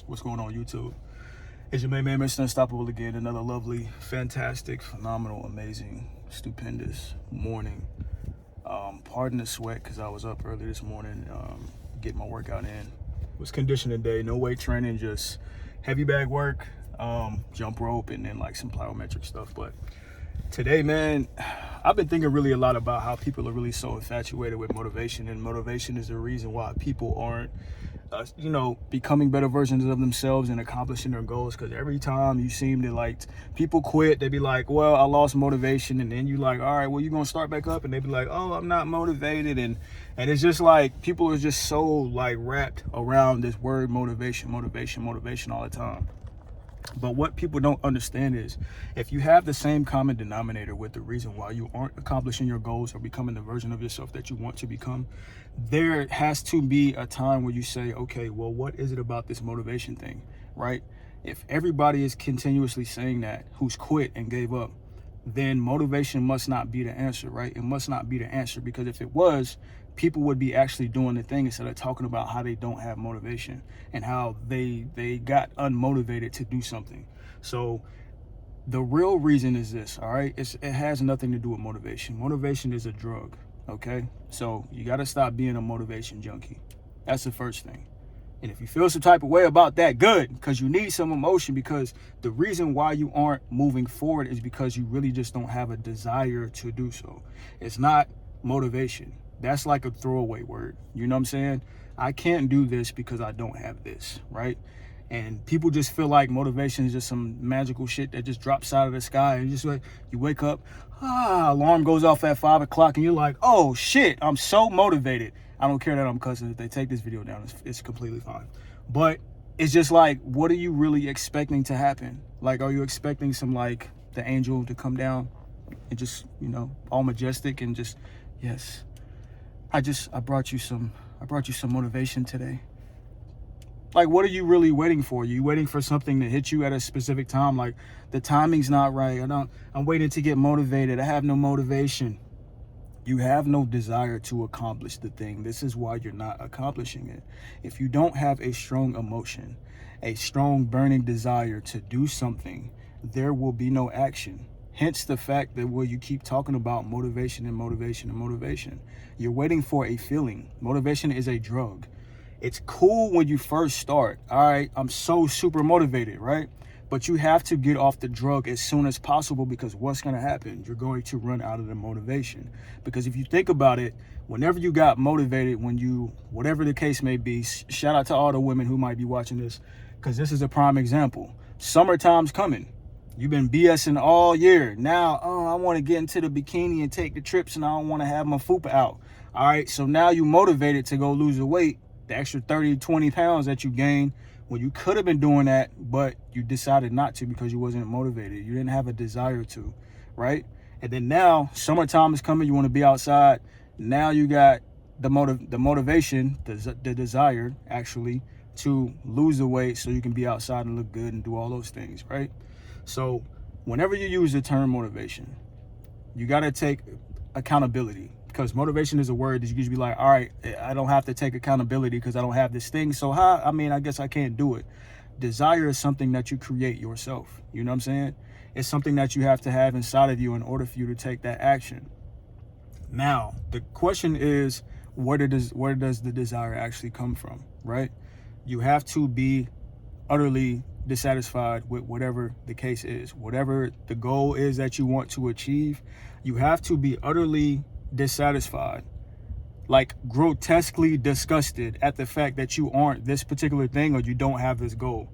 What's going on, YouTube? It's your main man, Mr. Unstoppable again. Another lovely, fantastic, phenomenal, amazing, stupendous morning. Pardon the sweat because I was up early this morning, getting my workout in. It was conditioning day, no weight training, just heavy bag work, jump rope, and then like some plyometric stuff. But today, man, I've been thinking really a lot about how people are really so infatuated with motivation, and motivation is the reason why people aren't becoming better versions of themselves and accomplishing their goals. Because every time you seem to people quit, they be like, well, I lost motivation. And then you like, all right, well, you're gonna start back up, and they be like, oh, I'm not motivated. And it's just like people are just so like wrapped around this word motivation all the time. But what people don't understand is if you have the same common denominator with the reason why you aren't accomplishing your goals or becoming the version of yourself that you want to become, there has to be a time where you say, okay, well, what is it about this motivation thing, right? If everybody is continuously saying that who's quit and gave up, then motivation must not be the answer, right? It must not be the answer, because if it was, people would be actually doing the thing instead of talking about how they don't have motivation and how they got unmotivated to do something. So the real reason is this, all right? It has nothing to do with motivation. Motivation is a drug, okay? So you got to stop being a motivation junkie. That's the first thing. And if you feel some type of way about that, good, because you need some emotion, because the reason why you aren't moving forward is because you really just don't have a desire to do so. It's not motivation. That's like a throwaway word. You know what I'm saying? I can't do this because I don't have this, right? And people just feel like motivation is just some magical shit that just drops out of the sky. And just like you wake up, alarm goes off at 5 o'clock, and you're like, oh shit, I'm so motivated. I don't care that I'm cussing. If they take this video down, it's completely fine. But it's just like, what are you really expecting to happen? Like, are you expecting some like the angel to come down and just, all majestic and just, yes, I brought you some motivation today. Like, what are you really waiting for? Are you waiting for something to hit you at a specific time? Like, the timing's not right. I'm waiting to get motivated. I have no motivation. You have no desire to accomplish the thing. This is why you're not accomplishing it. If you don't have a strong emotion, a strong burning desire to do something, there will be no action. Hence the fact that where you keep talking about motivation and motivation and motivation. You're waiting for a feeling. Motivation is a drug. It's cool when you first start. All right, I'm so super motivated, right? But you have to get off the drug as soon as possible, because what's going to happen? You're going to run out of the motivation. Because if you think about it, whenever you got motivated, whatever the case may be, shout out to all the women who might be watching this, because this is a prime example. Summertime's coming. You've been BSing all year. Now, I want to get into the bikini and take the trips, and I don't want to have my fupa out. All right, so now you're motivated to go lose the weight, the extra 30, 20 pounds that you gained, when you could have been doing that, but you decided not to because you wasn't motivated. You didn't have a desire to, right? And then now summertime is coming. You want to be outside. Now you got the motivation, the desire actually to lose the weight so you can be outside and look good and do all those things, right? So whenever you use the term motivation, you got to take accountability. Because motivation is a word that you can be like, all right, I don't have to take accountability because I don't have this thing. So I guess I can't do it. Desire is something that you create yourself. You know what I'm saying? It's something that you have to have inside of you in order for you to take that action. Now, the question is, where does the desire actually come from, right? You have to be utterly dissatisfied with whatever the case is. Whatever the goal is that you want to achieve, you have to be utterly dissatisfied, like grotesquely disgusted at the fact that you aren't this particular thing or you don't have this goal.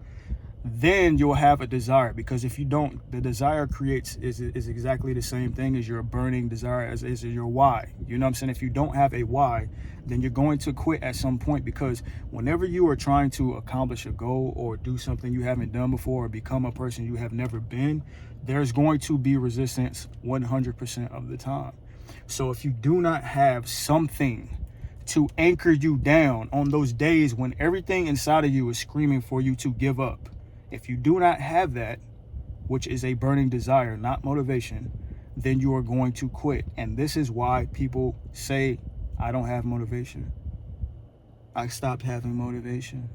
Then you'll have a desire, because if you don't, the desire creates is exactly the same thing as your burning desire, as your why. You know what I'm saying? If you don't have a why, then you're going to quit at some point, because whenever you are trying to accomplish a goal or do something you haven't done before or become a person you have never been, there's going to be resistance 100% of the time. So if you do not have something to anchor you down on those days when everything inside of you is screaming for you to give up, if you do not have that, which is a burning desire, not motivation, then you are going to quit. And this is why people say, I don't have motivation. I stopped having motivation.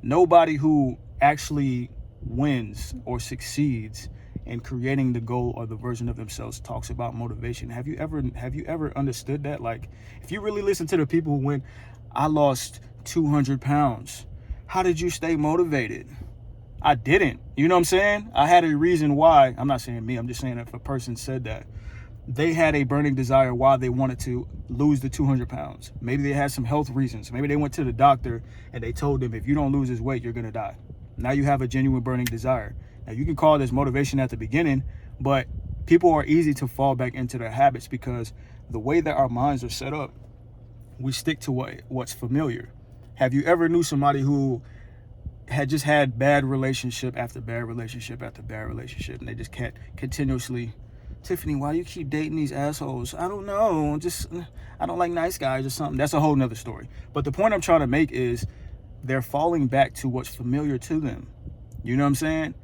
Nobody who actually wins or succeeds in creating the goal or the version of themselves talks about motivation. Have you ever understood that? Like, if you really listen to the people who win, I lost 200 pounds. How did you stay motivated? I didn't. You know what I'm saying? I had a reason why. I'm not saying me. I'm just saying if a person said that, they had a burning desire why they wanted to lose the 200 pounds. Maybe they had some health reasons. Maybe they went to the doctor and they told them, if you don't lose this weight, you're going to die. Now you have a genuine burning desire. Now you can call this motivation at the beginning, but people are easy to fall back into their habits because the way that our minds are set up, we stick to what's familiar. Have you ever knew somebody who had just had bad relationship after bad relationship after bad relationship, and they just can't continuously, Tiffany, why do you keep dating these assholes? I don't know, I don't like nice guys or something. That's a whole nother story. But the point I'm trying to make is they're falling back to what's familiar to them. You know what I'm saying?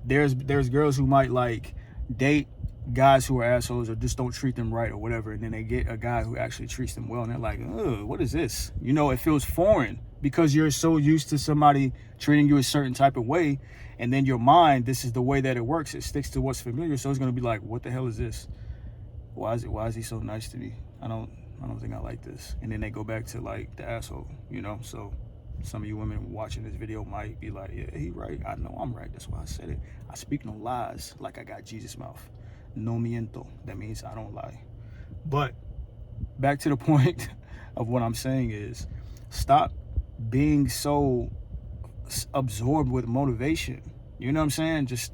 There's girls who might like date guys who are assholes or just don't treat them right or whatever, and then they get a guy who actually treats them well, and they're like, ugh, what is this? You know, it feels foreign because you're so used to somebody treating you a certain type of way, and then your mind, this is the way that it works. It sticks to what's familiar, so it's gonna be like, what the hell is this? Why is he so nice to me? I don't think I like this. And then they go back to like the asshole, you know? So some of you women watching this video might be like, yeah, he right. I know I'm right. That's why I said it. I speak no lies like I got Jesus' mouth. No miento. That means I don't lie. But back to the point of what I'm saying is, stop being so absorbed with motivation. You know what I'm saying? Just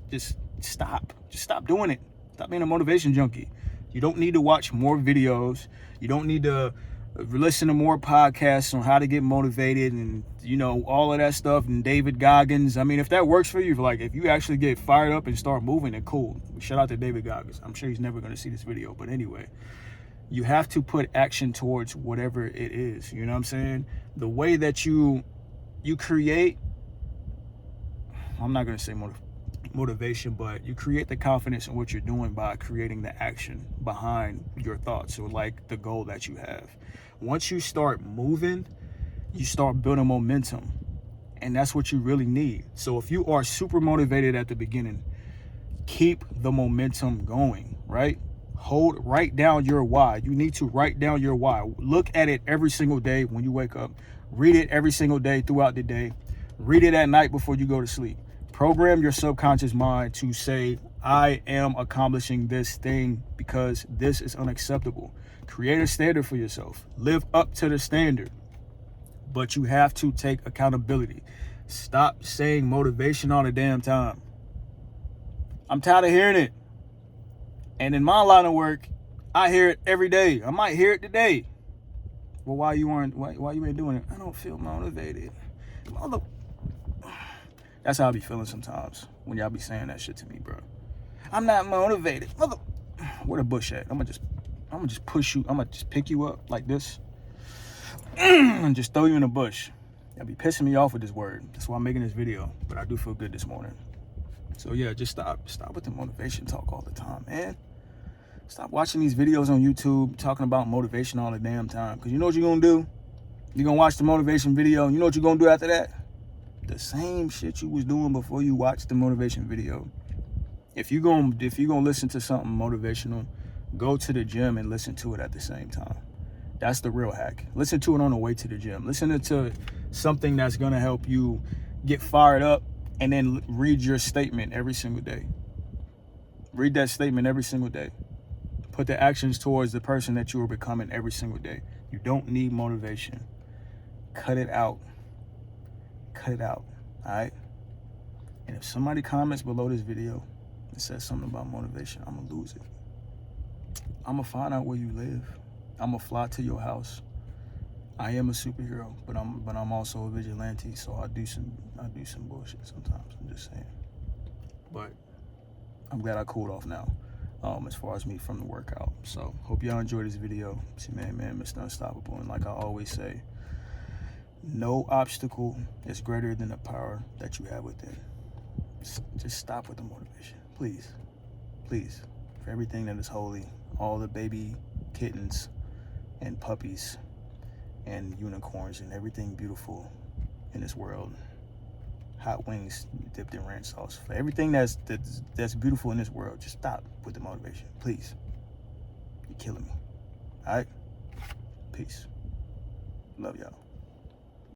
stop. Just stop doing it. Stop being a motivation junkie. You don't need to watch more videos. You don't need to listen to more podcasts on how to get motivated and, you know, all of that stuff, and David Goggins. I mean, if that works for you, if you actually get fired up and start moving, then cool. Shout out to David Goggins. I'm sure he's never going to see this video. But anyway, you have to put action towards whatever it is. You know what I'm saying? The way that you create, I'm not going to say motivation, but you create the confidence in what you're doing by creating the action behind your thoughts, or like the goal that you have. Once you start moving, you start building momentum, and that's what you really need. So if you are super motivated at the beginning, keep the momentum going, right? Write down your why. You need to write down your why. Look at it every single day when you wake up. Read it every single day throughout the day. Read it at night before you go to sleep. Program your subconscious mind to say, I am accomplishing this thing because this is unacceptable. Create a standard for yourself. Live up to the standard. But you have to take accountability. Stop saying motivation all the damn time. I'm tired of hearing it. And in my line of work, I hear it every day. I might hear it today. Well, why you ain't doing it? I don't feel motivated. That's how I be feeling sometimes when y'all be saying that shit to me, bro. I'm not motivated. Where the bush at? I'm gonna just push you. I'm gonna just pick you up like this and just throw you in the bush. Y'all be pissing me off with this word. That's why I'm making this video. But I do feel good this morning. So yeah, just stop with the motivation talk all the time, man. Stop watching these videos on YouTube talking about motivation all the damn time. Because you know what you're gonna do? You're gonna watch the motivation video, and you know what you're gonna do after that? The same shit you was doing before you watched the motivation video. If you're gonna listen to something motivational, go to the gym and listen to it at the same time. That's the real hack. Listen to it on the way to the gym. Listen to something that's gonna help you get fired up, and then read your statement every single day. Read that statement every single day. Put the actions towards the person that you are becoming every single day. You don't need motivation. Cut it out. Cut it out, all right? And if somebody comments below this video and says something about motivation, I'm gonna lose it. I'm gonna find out where you live. I'm gonna fly to your house. I am a superhero, but I'm also a vigilante, so I do some bullshit sometimes. I'm just saying. But I'm glad I cooled off now, as far as me from the workout. So hope y'all enjoyed this video. It's your man, Mr. Unstoppable, and like I always say, no obstacle is greater than the power that you have within. Just stop with the motivation, please. Please, for everything that is holy, all the baby kittens and puppies and unicorns and everything beautiful in this world, hot wings dipped in ranch sauce. For everything that's beautiful in this world, just stop with the motivation, please. You're killing me. All right? Peace. Love y'all.